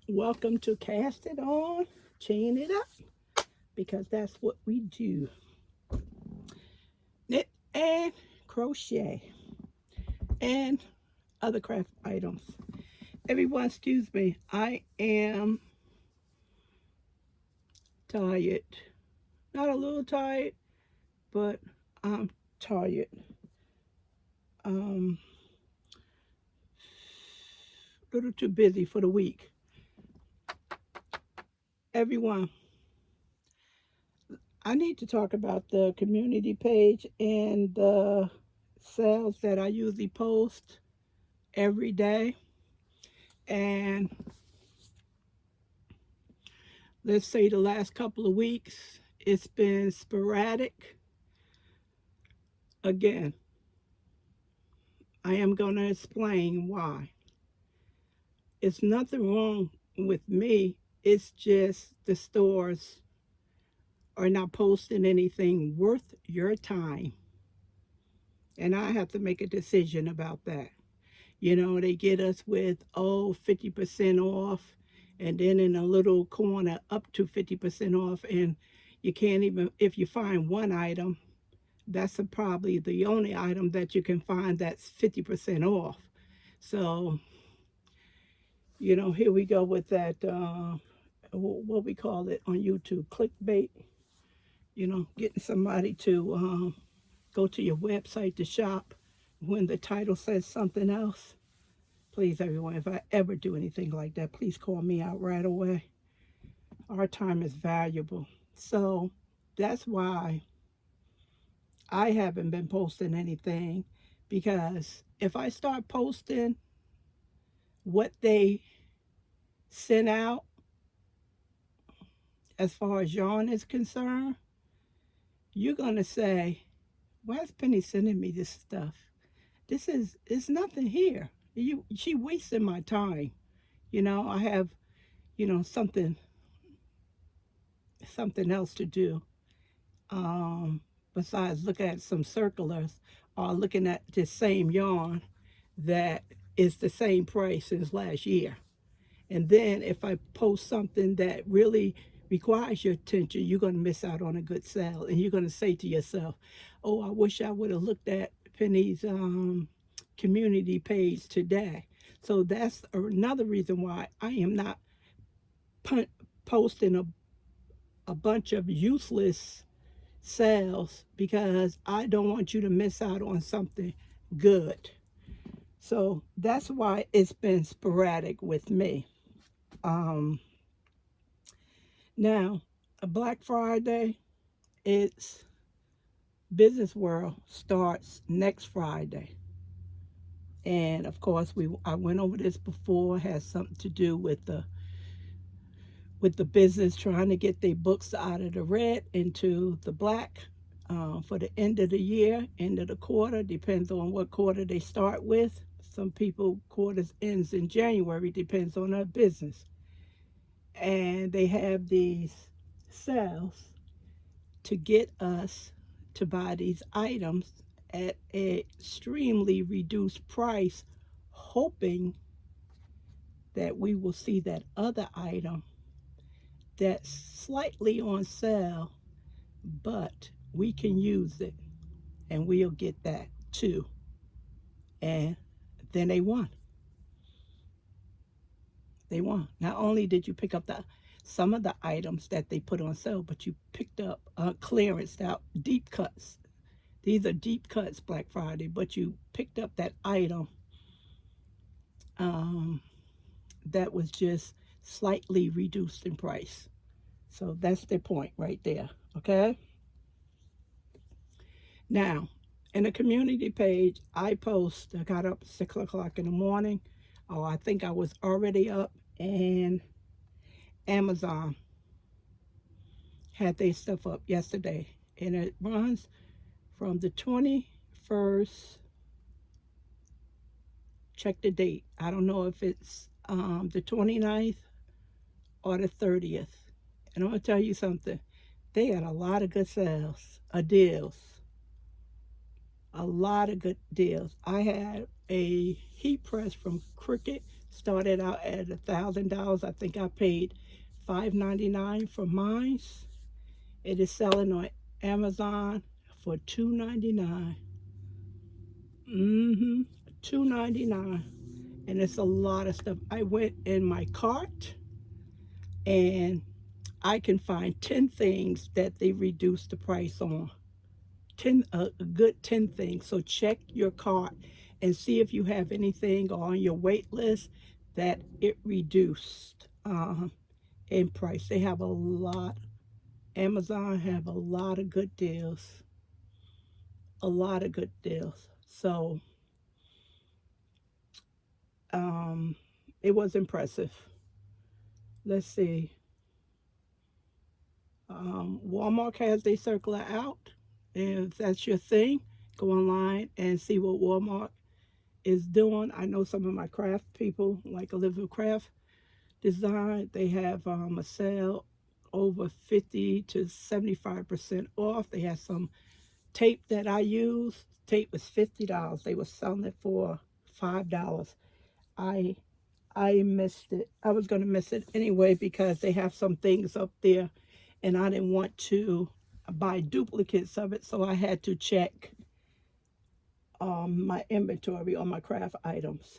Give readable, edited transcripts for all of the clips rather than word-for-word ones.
Welcome to Cast It On, Chain It Up, because that's what we do. Knit and crochet and other craft items. Everyone, excuse me, I am tired. Not a little tired, but I'm tired. A little too busy for the week. Everyone, I need to talk about the community page and the sales that I usually post every day. And let's say the last couple of weeks, it's been sporadic. Again, I am going to explain why. It's nothing wrong with me, it's just the stores are not posting anything worth your time. And I have to make a decision about that. You know, they get us with, 50% off, and then in a little corner, up to 50% off. And you can't even, if you find one item, that's probably the only item that you can find that's 50% off. So, here we go with that, what we call it on YouTube, clickbait. Getting somebody to go to your website to shop when the title says something else. Please, everyone, if I ever do anything like that, please call me out right away. Our time is valuable. So that's why I haven't been posting anything, because if I start posting what they sent out as far as yarn is concerned, you're going to say, why is Penny sending me this stuff? It's nothing here. She wasting my time. I have, something else to do. Besides look at some circulars or looking at the same yarn that is the same price as last year. And then if I post something that really requires your attention, you're going to miss out on a good sale. And you're going to say to yourself, oh, I wish I would have looked at Penny's community page today. So that's another reason why I am not posting a bunch of useless sales, because I don't want you to miss out on something good. So that's why it's been sporadic with me. Now, a Black Friday, it's Business World starts next Friday. And of course, I went over this before. It has something to do with the business trying to get their books out of the red into the black for the end of the year, end of the quarter. Depends on what quarter they start with. Some people quarters ends in January, depends on their business. And they have these sales to get us to buy these items at an extremely reduced price, hoping that we will see that other item that's slightly on sale, but we can use it and we'll get that too. And then they won. They won. Not only did you pick up some of the items that they put on sale, but you picked up clearance out deep cuts. These are deep cuts Black Friday, but you picked up that item that was just slightly reduced in price. So that's the point right there, okay? Now, in the community page, I got up 6 o'clock in the morning. Oh, I think I was already up, and Amazon had their stuff up yesterday. And it runs from the 21st, check the date. I don't know if it's the 29th or the 30th. And I'm going to tell you something. They had a lot of good sales, deals. A lot of good deals. I had a heat press from Cricut. Started out at $1,000. I think I paid $5.99 for mine. It is selling on Amazon for $2.99. Mm-hmm. $2.99. And it's a lot of stuff. I went in my cart and I can find 10 things that they reduced the price on. 10 a good 10 things. So check your cart and see if you have anything on your wait list that it reduced in price. They have a lot. Amazon have a lot of good deals. A lot of good deals. So um, it was impressive. Let's see. Walmart has their circular out. And if that's your thing, go online and see what Walmart is doing. I know some of my craft people, like Olivia Craft Design, they have a sale over 50 to 75% off. They have some tape that I use. Tape was $50. They were selling it for $5. I I missed it. I was going to miss it anyway because they have some things up there and I didn't want to buy duplicates of it, so I had to check my inventory on my craft items.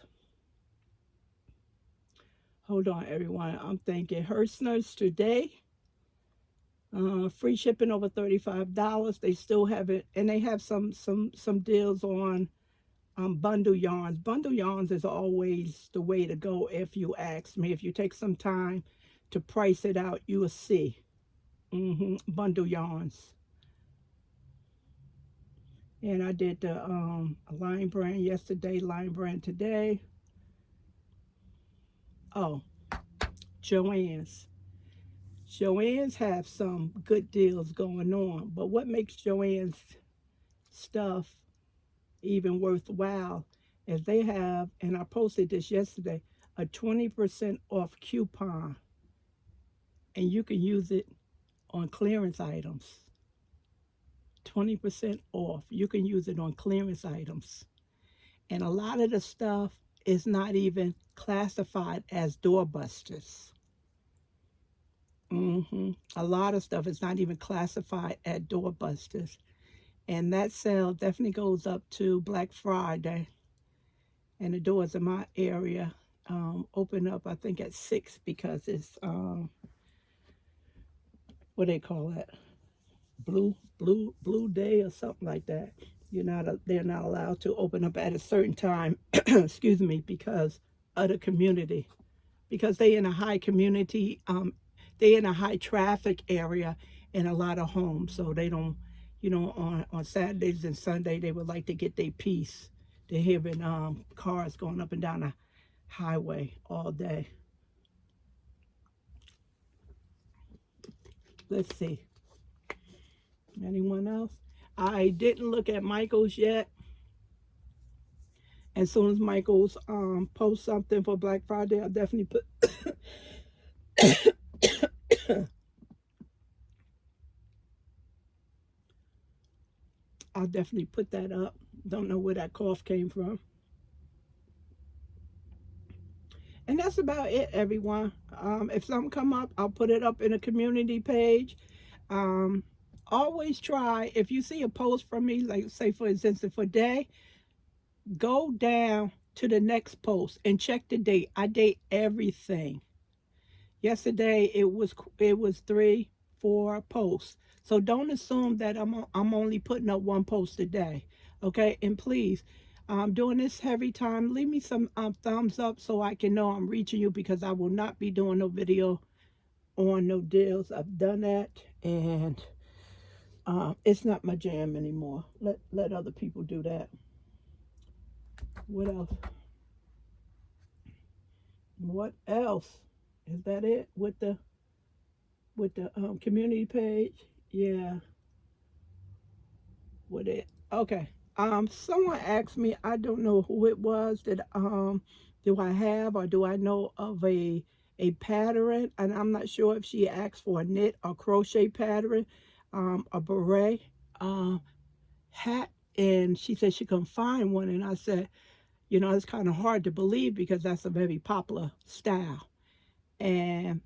Hold on, everyone. I'm thinking Herstner's today. Free shipping over $35. They still have it, and they have some deals on bundle yarns. Bundle yarns is always the way to go if you ask me. If you take some time to price it out, you will see. Bundle yarns. And I did the line brand yesterday, line brand today. Oh, Joann's. Joann's have some good deals going on. But what makes Joann's stuff even worthwhile is they have, and I posted this yesterday, a 20% off coupon. And you can use it on clearance items. 20% off. You can use it on clearance items. And a lot of the stuff is not even classified as doorbusters. A lot of stuff is not even classified as doorbusters. And that sale definitely goes up to Black Friday. And the doors in my area open up, I think, at 6 because it's, what they call it? Blue day or something like that. They're not allowed to open up at a certain time, excuse me, because of the community. Because they in a high community, they in a high traffic area in a lot of homes. So they don't, on Saturdays and Sunday, they would like to get their peace. They're hearing cars going up and down the highway all day. Let's see. Anyone else? I didn't look at Michael's yet. As soon as Michael's post something for Black Friday, I'll definitely put I'll definitely put that up. Don't know where that cough came from. And that's about it, everyone. If something come up, I'll put it up in a community page. Always try, if you see a post from me, like say for instance for day, go down to the next post and check the date. I date everything. Yesterday it was 3-4 posts. So don't assume that I'm only putting up one post a day. Okay, and please, during this heavy time, leave me some thumbs up so I can know I'm reaching you, because I will not be doing no video on no deals. I've done that, and it's not my jam anymore. Let other people do that. What else? What else? Is that it with the community page? Yeah. With it. Okay. Someone asked me, I don't know who it was, that do I have or do I know of a pattern, and I'm not sure if she asked for a knit or crochet pattern, a beret hat, and she said she couldn't find one, and I said, You know, it's kind of hard to believe because that's a very popular style. And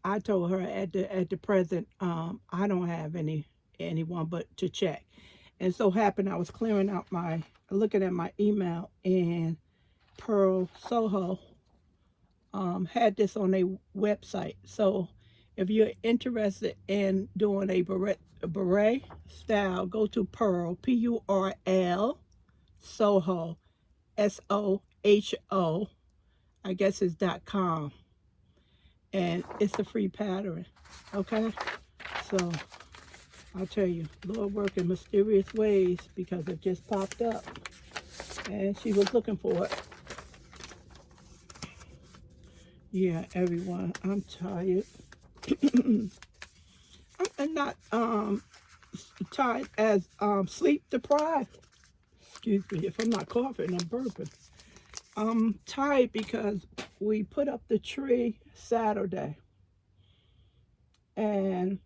I told her at the present, I don't have anyone but to check. And so happened I was clearing out looking at my email, and Pearl Soho had this on their website. So if you're interested in doing a beret style, go to Pearl, Purl, Soho, Soho, I guess it's .com. And it's a free pattern. Okay? So I'll tell you, Lord work in mysterious ways because it just popped up. And she was looking for it. Yeah, everyone, I'm tired. I'm not tired as sleep deprived. Excuse me if I'm not coughing, I'm burping. I'm tired because we put up the tree Saturday, and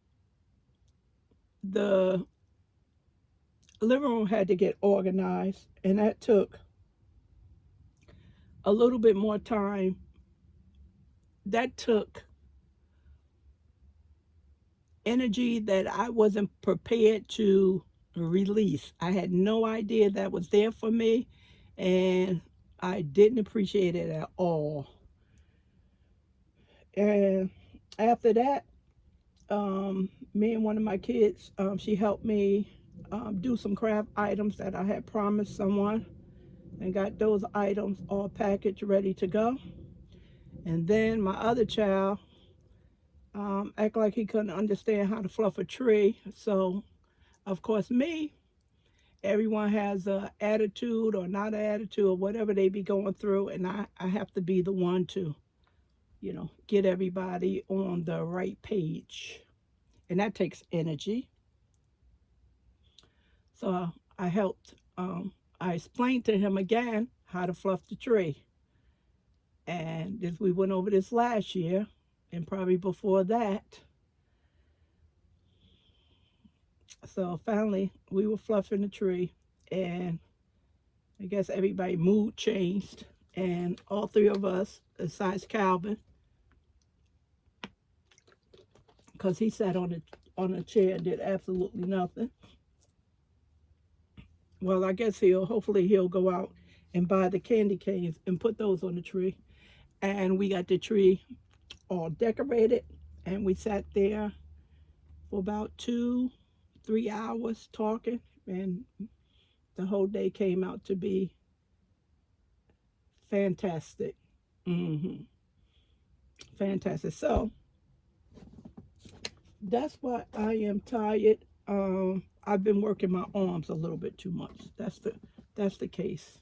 the living room had to get organized, and that took a little bit more time. That took energy that I wasn't prepared to release. I had no idea that was there for me, and I didn't appreciate it at all. And after that, me and one of my kids, she helped me do some craft items that I had promised someone, and got those items all packaged, ready to go. And then my other child act like he couldn't understand how to fluff a tree. So, of course, everyone has a attitude or not an attitude or whatever they be going through, and I have to be the one to, get everybody on the right page. And that takes energy. So I helped. I explained to him again how to fluff the tree. And as we went over this last year, and probably before that, so finally we were fluffing the tree, and I guess everybody mood changed, and all three of us, besides Calvin, because he sat on a chair and did absolutely nothing. Well, I guess hopefully he'll go out and buy the candy canes and put those on the tree. And we got the tree all decorated, and we sat there for about 2-3 hours talking, and the whole day came out to be fantastic. hmm Fantastic. So that's why I am tired. I've been working my arms a little bit too much. That's the case.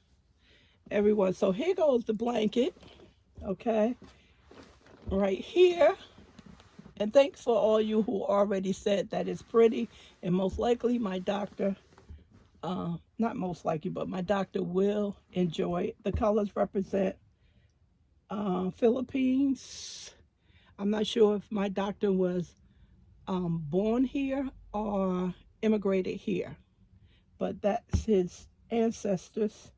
Everyone. So here goes the blanket. Okay, right here. And thanks for all you who already said that it's pretty. And most likely my doctor, not most likely, but my doctor will enjoy it. The colors represent Philippines. I'm not sure if my doctor was born here or immigrated here, but that's his ancestors.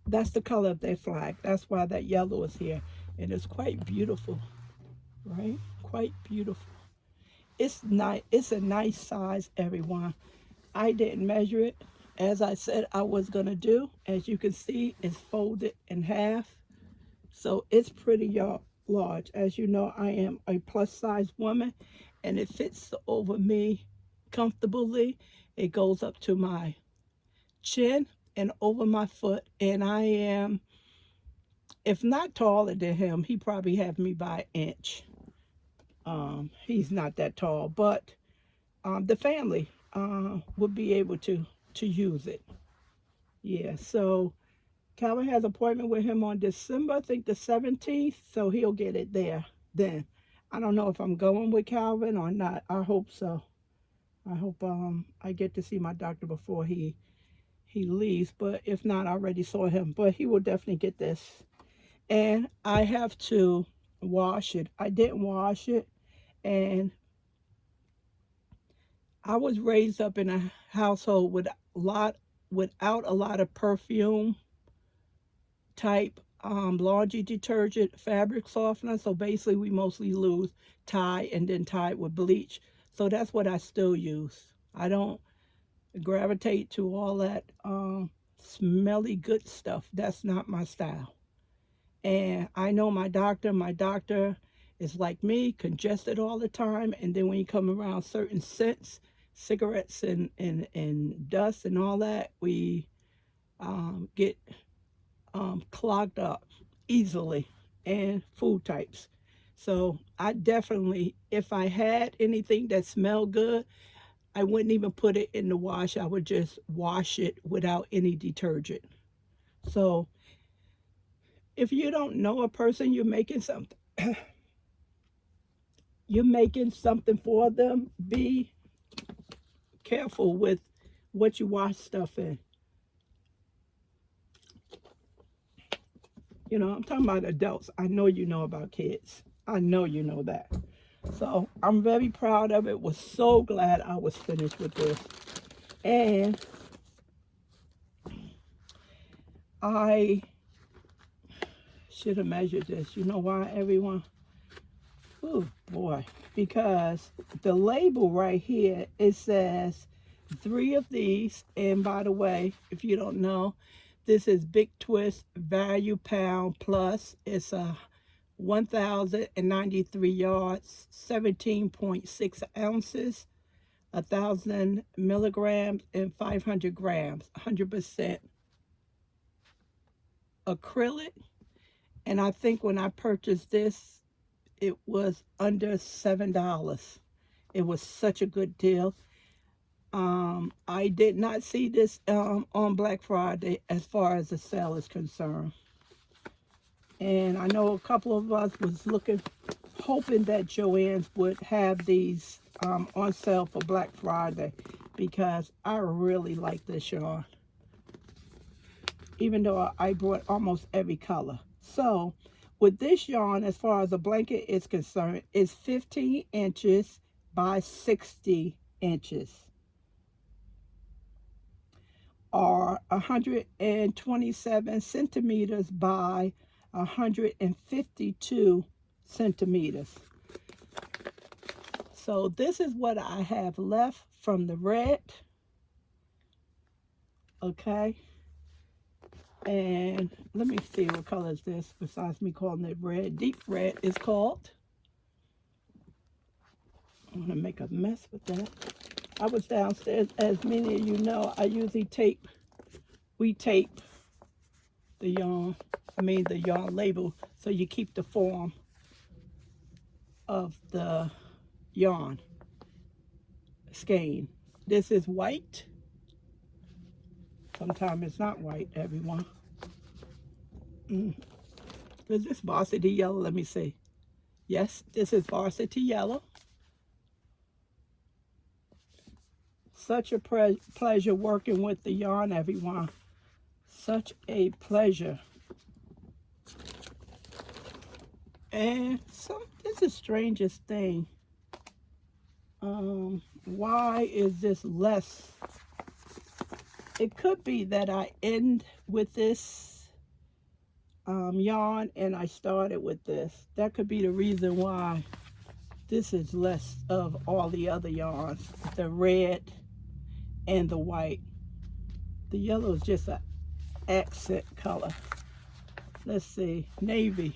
That's the color of their flag. That's why that yellow is here. And it's quite beautiful, right? Quite beautiful. It's nice. It's a nice size, everyone. I didn't measure it. As I said I was going to do. As you can see, it's folded in half. So it's pretty large. As you know, I am a plus size woman, and it fits over me comfortably. It goes up to my chin and over my foot, and I am, if not taller than him, he probably have me by an inch. He's not that tall, but the family would be able to use it. Yeah, so Calvin has an appointment with him on December, I think the 17th, so he'll get it there then. I don't know if I'm going with Calvin or not. I hope so. I hope I get to see my doctor before he leaves, but if not, I already saw him. But he will definitely get this. And I have to wash it. I didn't wash it, and I was raised up in a household with a lot without a lot of perfume type laundry detergent fabric softener. So basically we mostly use Tide and then Tide with bleach. So that's what I still use. I don't gravitate to all that smelly good stuff. That's not my style. And I know my doctor is like me, congested all the time. And then when you come around certain scents, cigarettes and dust and all that, we get clogged up easily, and food types. So I definitely, if I had anything that smelled good, I wouldn't even put it in the wash. I would just wash it without any detergent. So if you don't know a person, you're making something for them, be careful with what you wash stuff in. You know, I'm talking about adults. I know you know about kids. I know you know that. So I'm very proud of it. Was so glad I was finished with this. And I should have measured this. You know why, everyone? Oh boy. Because the label right here, it says 3 of these. And by the way, if you don't know, this is Big Twist Value Pound Plus. It's a 1,093 yards, 17.6 ounces, 1,000 milligrams, and 500 grams, 100% acrylic. And I think when I purchased this, it was under $7. It was such a good deal. I did not see this on Black Friday as far as the sale is concerned. And I know a couple of us was hoping that Joann's would have these on sale for Black Friday, because I really like this yarn, even though I brought almost every color. So with this yarn, as far as a blanket is concerned, it's 15 inches by 60 inches, or 127 centimeters by 152 centimeters. So this is what I have left from the red. Okay. And let me see, what color is this besides me calling it red? Deep red is called. I'm going to make a mess with that. I was downstairs. As many of you know, we tape the yarn, the yarn label, so you keep the form of the yarn skein. This is white. Sometimes it's not white, everyone. Is this varsity yellow? Let me see. Yes, this is varsity yellow. Such a pleasure working with the yarn, everyone. Such a pleasure. And this is the strangest thing. Why is this less? It could be that I end with this yarn and I started with this. That could be the reason why this is less of all the other yarns, the red and the white. The yellow is just an accent color. Let's see, navy,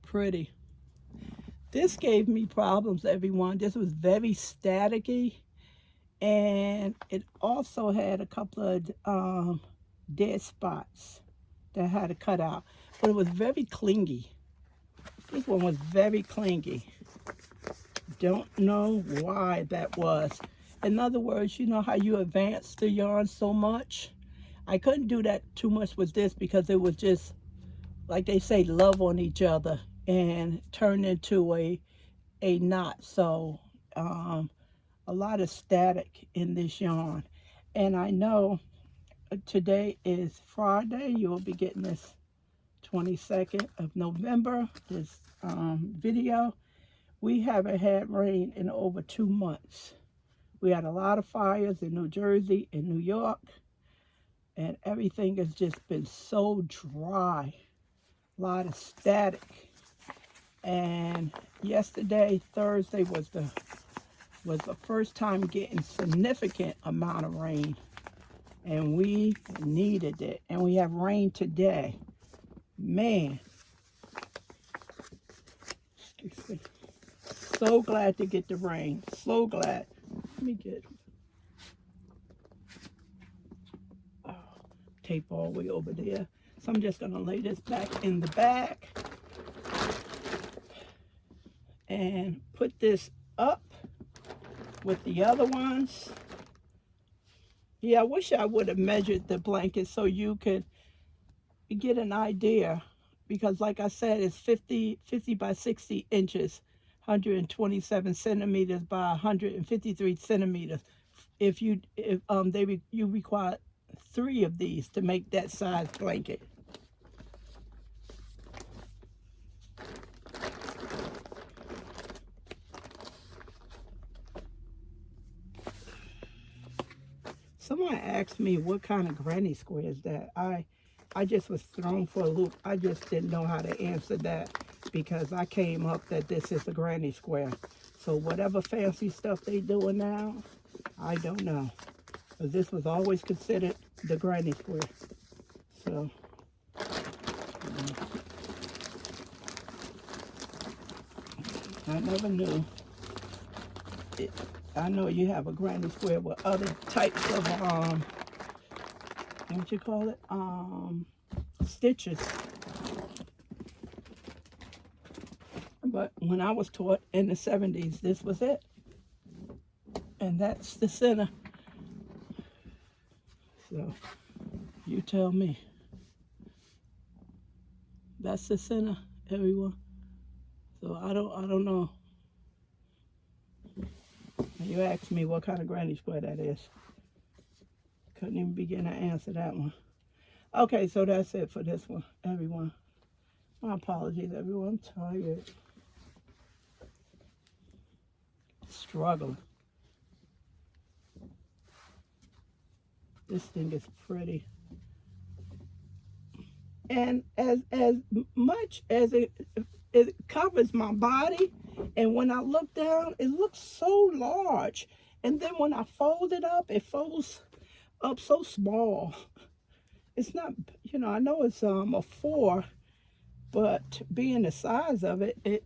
pretty. This gave me problems, everyone. This was very staticky, and it also had a couple of dead spots that I had to cut out, but it was very clingy. This one was very clingy. Don't know why that was. In other words, you know how you advance the yarn so much? I couldn't do that too much with this because it was just, like they say, love on each other and turned into a knot. So a lot of static in this yarn. And I know today is Friday. You'll be getting this 22nd of November, this video. We haven't had rain in over 2 months. We had a lot of fires in New Jersey and New York. and everything has just been so dry, a lot of static. And yesterday, Thursday, was the first time getting significant amount of rain, and we needed it. And we have rain today. Man, so glad to get the rain. So glad. Let me get tape all the way over there. So I'm just gonna lay this back in the bag and put this up with the other ones. Yeah, I wish I would have measured the blanket so you could get an idea, because like I said, it's 50 by 60 inches, 127 centimeters by 153 centimeters. You require 3 of these to make that size blanket. Someone asked me what kind of granny square is that. I just was thrown for a loop. I just didn't know how to answer that, because I came up that this is a granny square. So whatever fancy stuff they doing now, I don't know. Because this was always considered the granny square. So, I never knew. I know you have a granny square with other types of, what you call it? Stitches. But when I was taught in the 70s, this was it. And that's the center. So, you tell me. That's the center, everyone. So I don't know. You asked me what kind of granny square that is. Couldn't even begin to answer that one. Okay, so that's it for this one, everyone. My apologies, everyone. I'm tired. Struggling. This thing is pretty. And as much as it covers my body, and when I look down, it looks so large. And then when I fold it up, it folds up so small. It's not, I know it's a 4, but being the size of it, it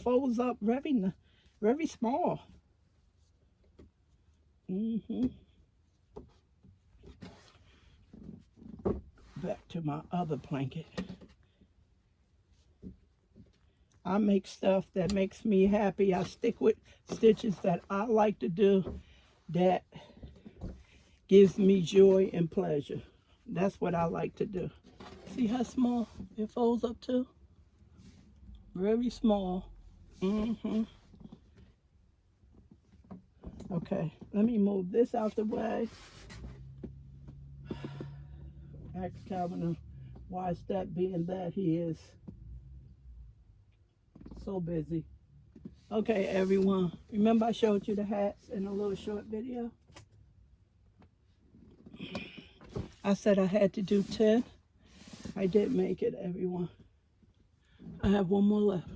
folds up very, very small. Back to my other blanket. I make stuff that makes me happy. I stick with stitches that I like to do, that gives me joy and pleasure. That's what I like to do. See how small it folds up to? Very small. Okay, let me move this out the way. Ask Calvin why is that, being that he is so busy. Okay, everyone. Remember I showed you the hats in a little short video? I said I had to do 10. I didn't make it, everyone. I have one more left.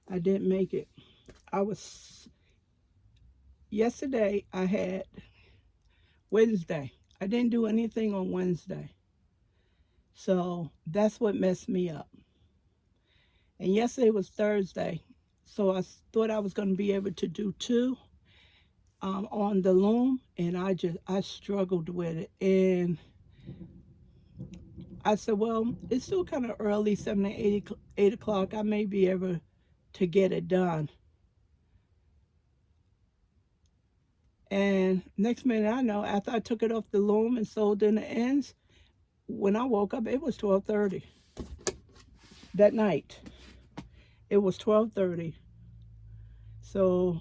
I didn't make it. Yesterday I had Wednesday. I didn't do anything on Wednesday. So that's what messed me up. And yesterday was Thursday. So I thought I was going to be able to do 2 on the loom, and I struggled with it. And I said, well, it's still kind of early, 7 to 8 o'clock. I may be able to get it done. And next minute I know, after I took it off the loom and sewed in the ends, when I woke up, it was 12:30 that night. It was 12:30. So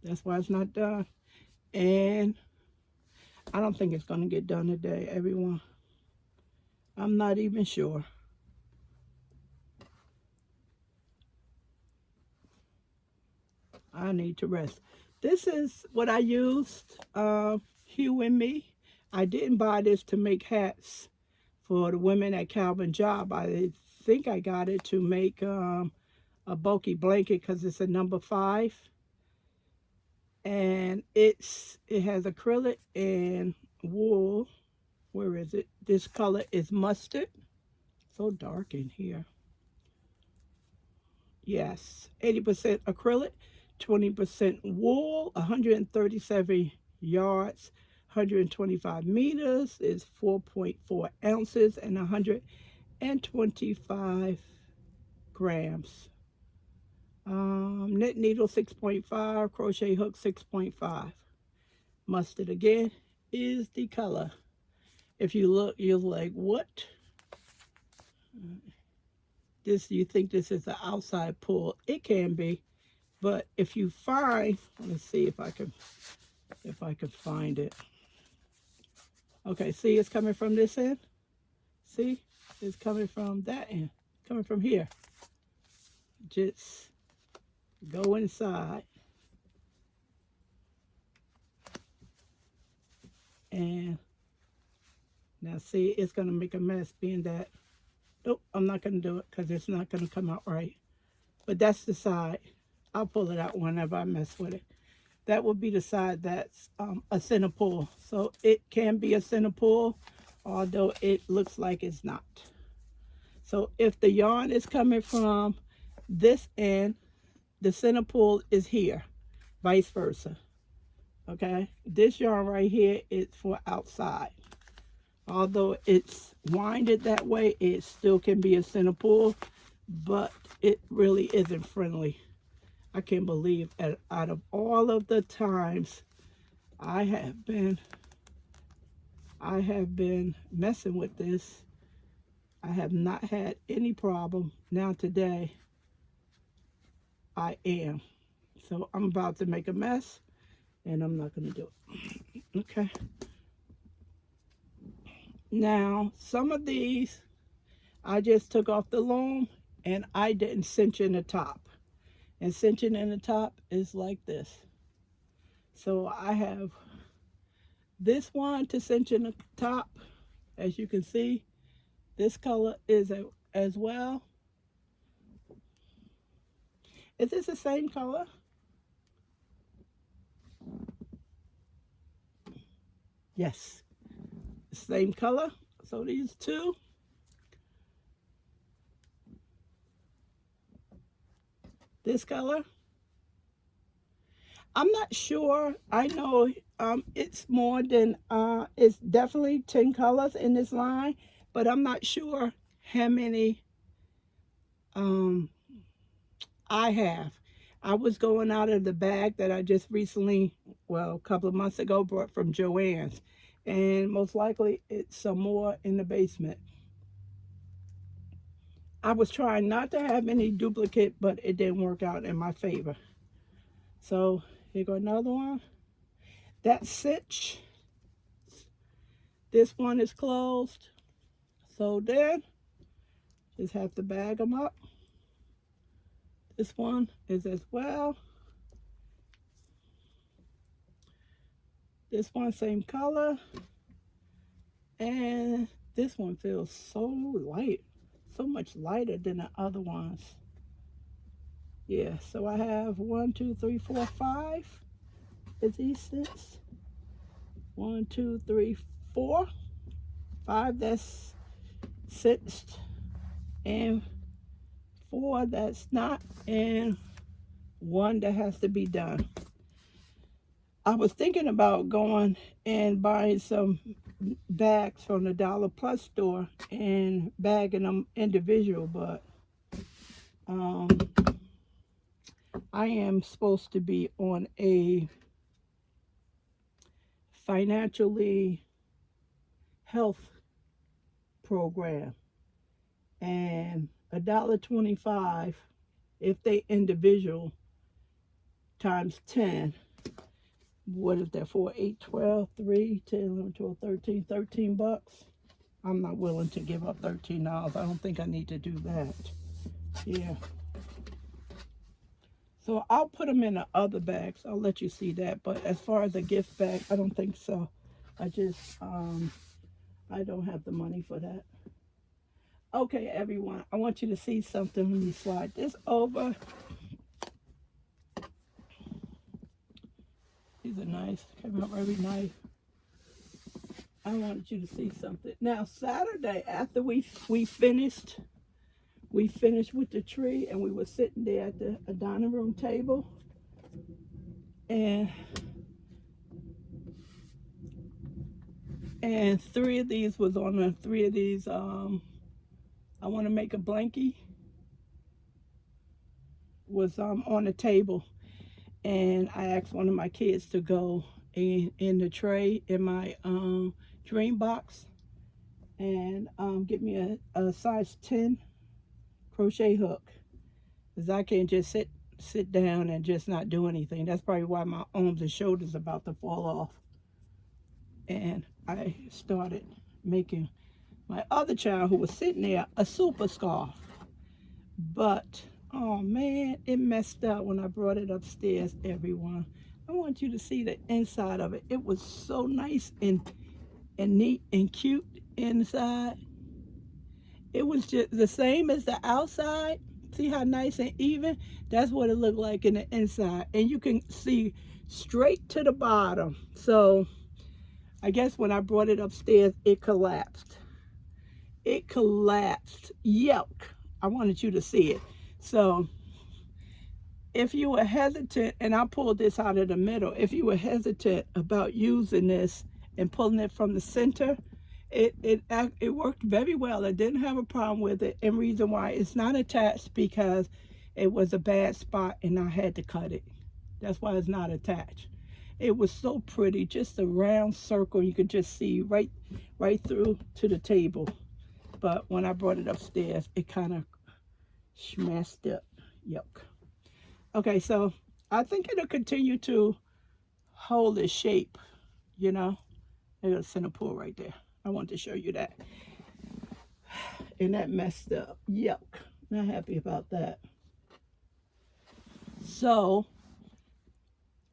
that's why it's not done. And I don't think it's going to get done today, everyone. I'm not even sure. I need to rest. This is what I used Hue and Me. I didn't buy this to make hats for the women at Calvin Job. I think I got it to make a bulky blanket because it's a number 5. And it has acrylic and wool. Where is it? This color is mustard. So dark in here. Yes, 80% acrylic, 20% wool, 137 yards, 125 meters is 4.4 ounces, and 125 grams. Knit needle 6.5, crochet hook 6.5. Mustard again is the color. If you look, you're like, what? You think this is an outside pull. It can be, but if you find, let's see if I can find it. Okay, see, it's coming from this end. See, it's coming from that end, coming from here. Just go inside, and now see, it's gonna make a mess, being that. Nope, I'm not gonna do it because it's not gonna come out right. But that's the side. I'll pull it out whenever I mess with it. That would be the side that's a center pull. So it can be a center pull, although it looks like it's not. So if the yarn is coming from this end, the center pull is here, vice versa. Okay, this yarn right here is for outside. Although it's winded that way, it still can be a center pull, but it really isn't friendly. I can't believe out of all of the times I have been messing with this, I have not had any problem. Now today, I am. So I'm about to make a mess, and I'm not going to do it. Okay. Now, some of these, I just took off the loom, and I didn't cinch in the top. And cinching in the top is like this. So I have this one to cinch in the top. As you can see, this color is as well. Is this the same color? Yes, same color. So these two. This color. I'm not sure. I know it's more than, it's definitely 10 colors in this line, but I'm not sure how many I have. I was going out of the bag that I just recently, well, a couple of months ago, brought from Joann's. And most likely it's some more in the basement. I was trying not to have any duplicate, but it didn't work out in my favor. So here go another one. That's cinch. This one is closed. So then, just have to bag them up. This one is as well. This one, same color. And this one feels so light. So much lighter than the other ones. Yeah, so I have 1, 2, 3, 4, 5. Is these 6? 1, 2, 3, 4. 5 that's cinched, and 4 that's not, and 1 that has to be done. I was thinking about going and buying some bags from the Dollar Plus store and bagging them individual, but I am supposed to be on a financially health program, and $1.25 if they individual times 10. What is that for? 8, 12, 3, 10, 11, 12, 13, 13 bucks. I'm not willing to give up $13. I don't think I need to do that. Yeah. So I'll put them in the other bags. I'll let you see that. But as far as a gift bag, I don't think so. I just, I don't have the money for that. Okay, everyone, I want you to see something. Let me slide this over. These are nice. Came out very nice. I wanted you to see something. Now, Saturday, after we finished with the tree, and we were sitting there at the dining room table, and three of these was on the three of these. I want to make a blankie was on the table, and I asked one of my kids to go in the tray in my dream box and get me a size 10 crochet hook, because I can't just sit down and just not do anything. That's probably why my arms and shoulders are about to fall off. And I started making my other child, who was sitting there, a super scarf. But oh man, it messed up when I brought it upstairs, everyone. I want you to see the inside of it. It was so nice and neat and cute inside. It was just the same as the outside. See how nice and even? That's what it looked like in the inside. And you can see straight to the bottom. So I guess when I brought it upstairs, it collapsed. It collapsed. Yuck. I wanted you to see it. So if you were hesitant, and I pulled this out of the middle, if you were hesitant about using this and pulling it from the center, it worked very well. I didn't have a problem with it. And reason why it's not attached, because it was a bad spot and I had to cut it. That's why it's not attached. It was so pretty, just a round circle. You could just see right through to the table. But when I brought it upstairs, it kind of smashed up. Yuck. Okay, so I think it'll continue to hold its shape, you know. There's a center pull right there. I want to show you that. And that messed up. Yuck. Not happy about that. So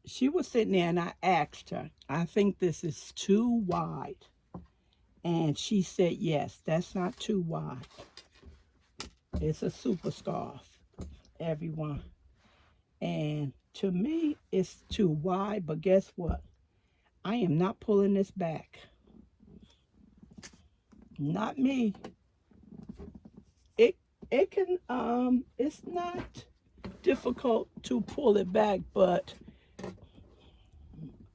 she was sitting there and I asked her, I think this is too wide. And she said, yes, that's not too wide. It's a super scarf, everyone. And to me, it's too wide, but guess what? I am not pulling this back. Not me. It can, it's not difficult to pull it back, but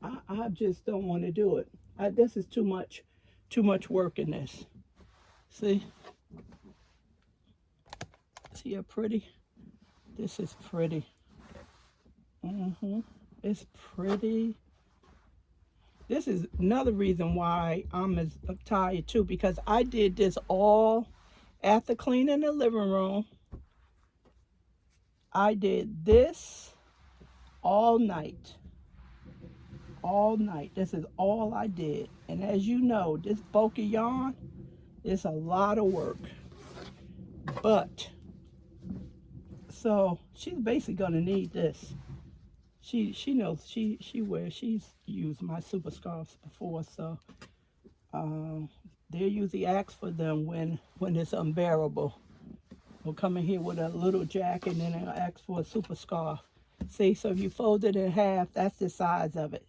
I just don't want to do it. This is too much work in this. See how pretty? This is pretty. It's pretty. This is another reason why I'm as tired too, because I did this all after cleaning the living room. I did this all night. All night. This is all I did. And as you know, this bulky yarn is a lot of work. But, so she's basically gonna need this. She knows she's used my super scarves before, so they usually ask for them when it's unbearable. They'll come in here with a little jacket and then they'll ask for a super scarf. See, so if you fold it in half, that's the size of it.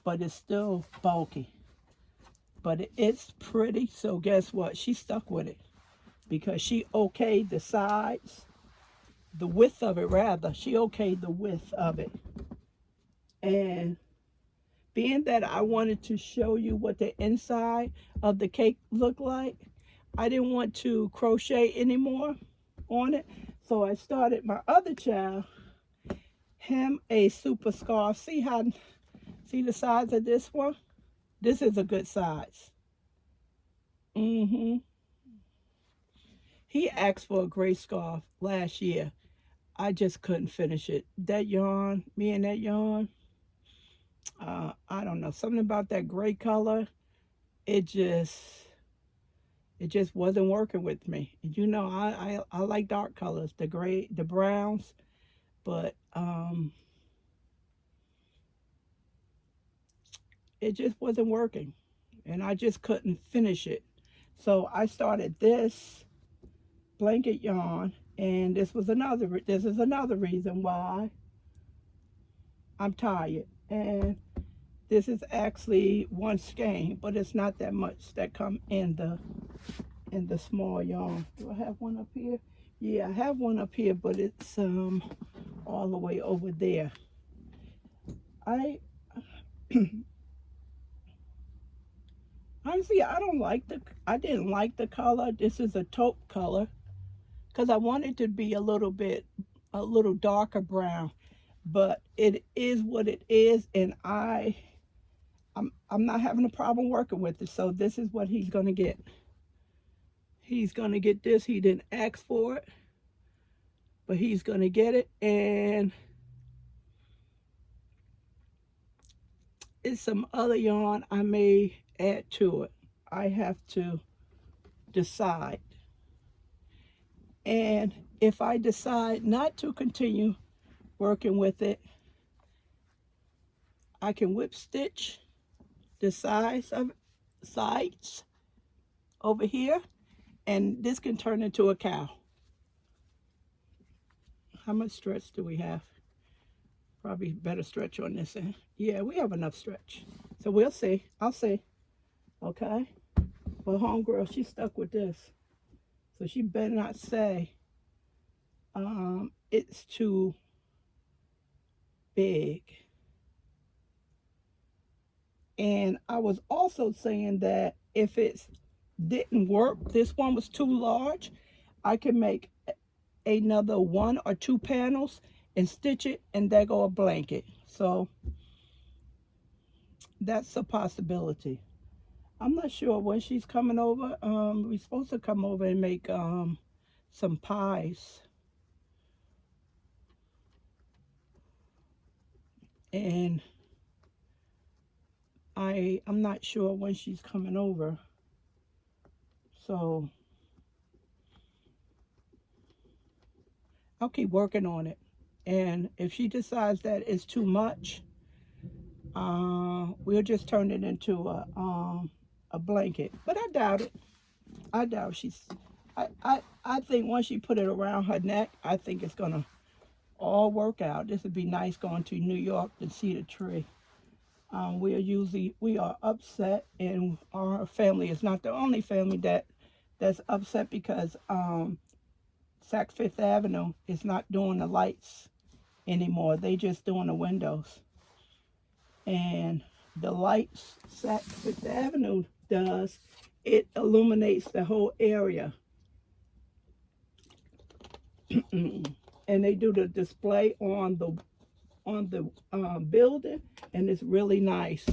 But it's still bulky. But it's pretty, so guess what? She stuck with it because she okayed the sides, the width of it rather. She okayed the width of it. And being that I wanted to show you what the inside of the cake looked like, I didn't want to crochet anymore on it. So I started my other child, him a super scarf. See the size of this one? This is a good size. He asked for a gray scarf last year. I just couldn't finish it. That yarn, me and that yarn, I don't know, something about that gray color, it just wasn't working with me. You know, I like dark colors, the gray, the browns, but it just wasn't working. and I just couldn't finish it. So I started this blanket yarn, and this is another reason why I'm tired. And this is actually one skein, but it's not that much that come in the small yarn. Do I have one up here? Yeah, I have one up here, but it's all the way over there. I honestly, I didn't like the color. This is a taupe color because I wanted to be a little darker brown, but it is what it is, and I'm not having a problem working with it. So this is what he's gonna get. He's gonna get this. He didn't ask for it, but he's gonna get it, and it's some other yarn I may add to it. I have to decide. And if I decide not to continue working with it, I can whip stitch the sides over here, and this can turn into a cow. How much stretch do we have? Probably better stretch on this end. Yeah, we have enough stretch. So we'll see. I'll see. Okay. But homegirl, she's stuck with this. So she better not say it's too big. And I was also saying that if it didn't work, this one was too large, I can make another 1 or 2 panels and stitch it, and there go a blanket. So that's a possibility. I'm not sure when she's coming over. We're supposed to come over and make some pies. And I'm not sure when she's coming over. So I'll keep working on it. And if she decides that it's too much, we'll just turn it into a blanket. But I doubt it. I doubt she's. I think once she put it around her neck, I think it's gonna all work out. This would be nice going to New York to see the tree. We are upset, and our family is not the only family that's upset because Saks Fifth Avenue is not doing the lights anymore. They just doing the windows. And the lights Saks Fifth Avenue does, it illuminates the whole area. And they do the display on the building, and it's really nice.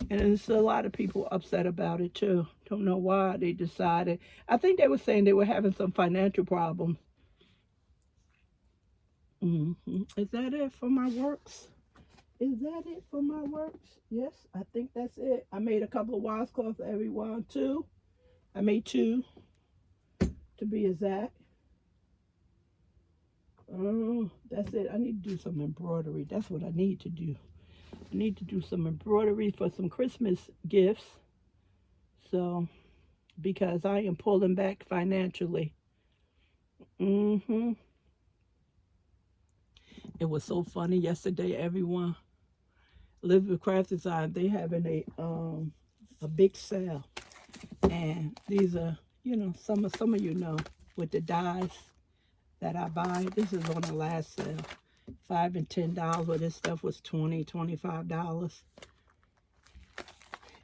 And there's a lot of people upset about it too. Don't know why they decided. I think they were saying they were having some financial problems. Is that it for my works? Is that it for my works? Yes, I think that's it. I made a couple of washcloths for everyone too. I made 2 to be exact. Oh, that's it. I need to do some embroidery. That's what I need to do. I need to do some embroidery for some Christmas gifts. So, because I am pulling back financially. It was so funny yesterday, everyone. Live with Craft Design, they having a big sale. And these are, some of you know, with the dyes that I buy. This is on the last sale. $5 and $10, but this stuff was $20, $25.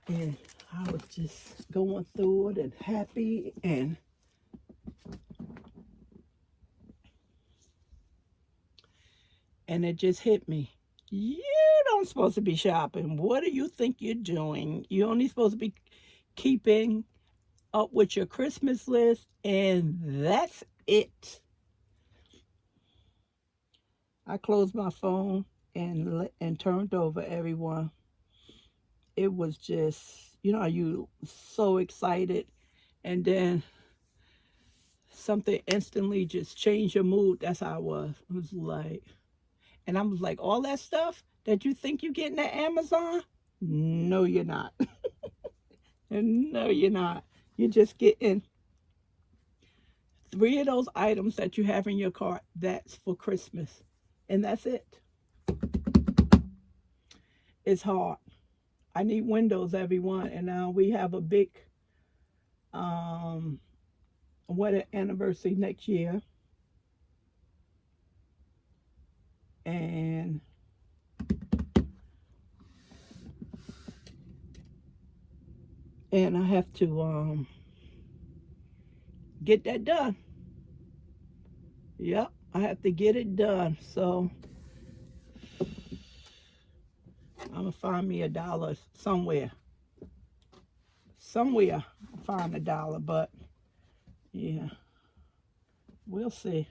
And I was just going through it and happy, and it just hit me. You don't supposed to be shopping. What do you think you're doing? You're only supposed to be keeping up with your Christmas list, and that's it. I closed my phone and turned over, everyone. It was just, you so excited, and then something instantly just changed your mood. That's how I was. I was like, and I was like, all that stuff that you think you're getting at Amazon? No, you're not. And no, you're not. You're just getting 3 of those items that you have in your cart. That's for Christmas. And that's it. It's hard. I need windows, everyone. And now we have a big wedding anniversary next year. And I have to get that done. Yep, I have to get it done. So I'm gonna find me $1 somewhere. Somewhere I'll find $1, but yeah, we'll see.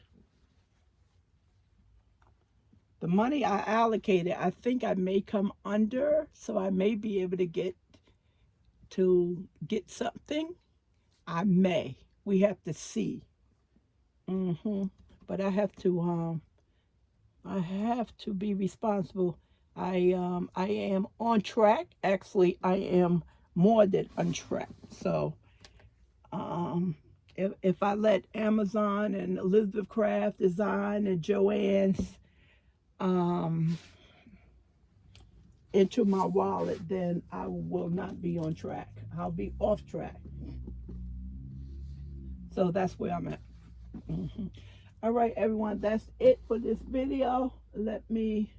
The money I allocated, I think I may come under, so I may be able to get something. I may. We have to see. But I have to be responsible. I am on track. Actually, I am more than on track. So if I let Amazon and Elizabeth Craft Design and Joann's into my wallet, then I will not be on track. I'll be off track. So that's where I'm at. All right, everyone, that's it for this video. Let me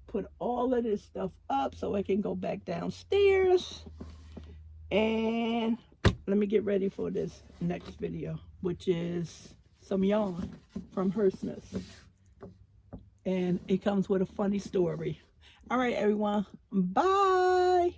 put all of this stuff up so I can go back downstairs. And let me get ready for this next video, which is some yarn from Hersness. And it comes with a funny story. All right, everyone. Bye.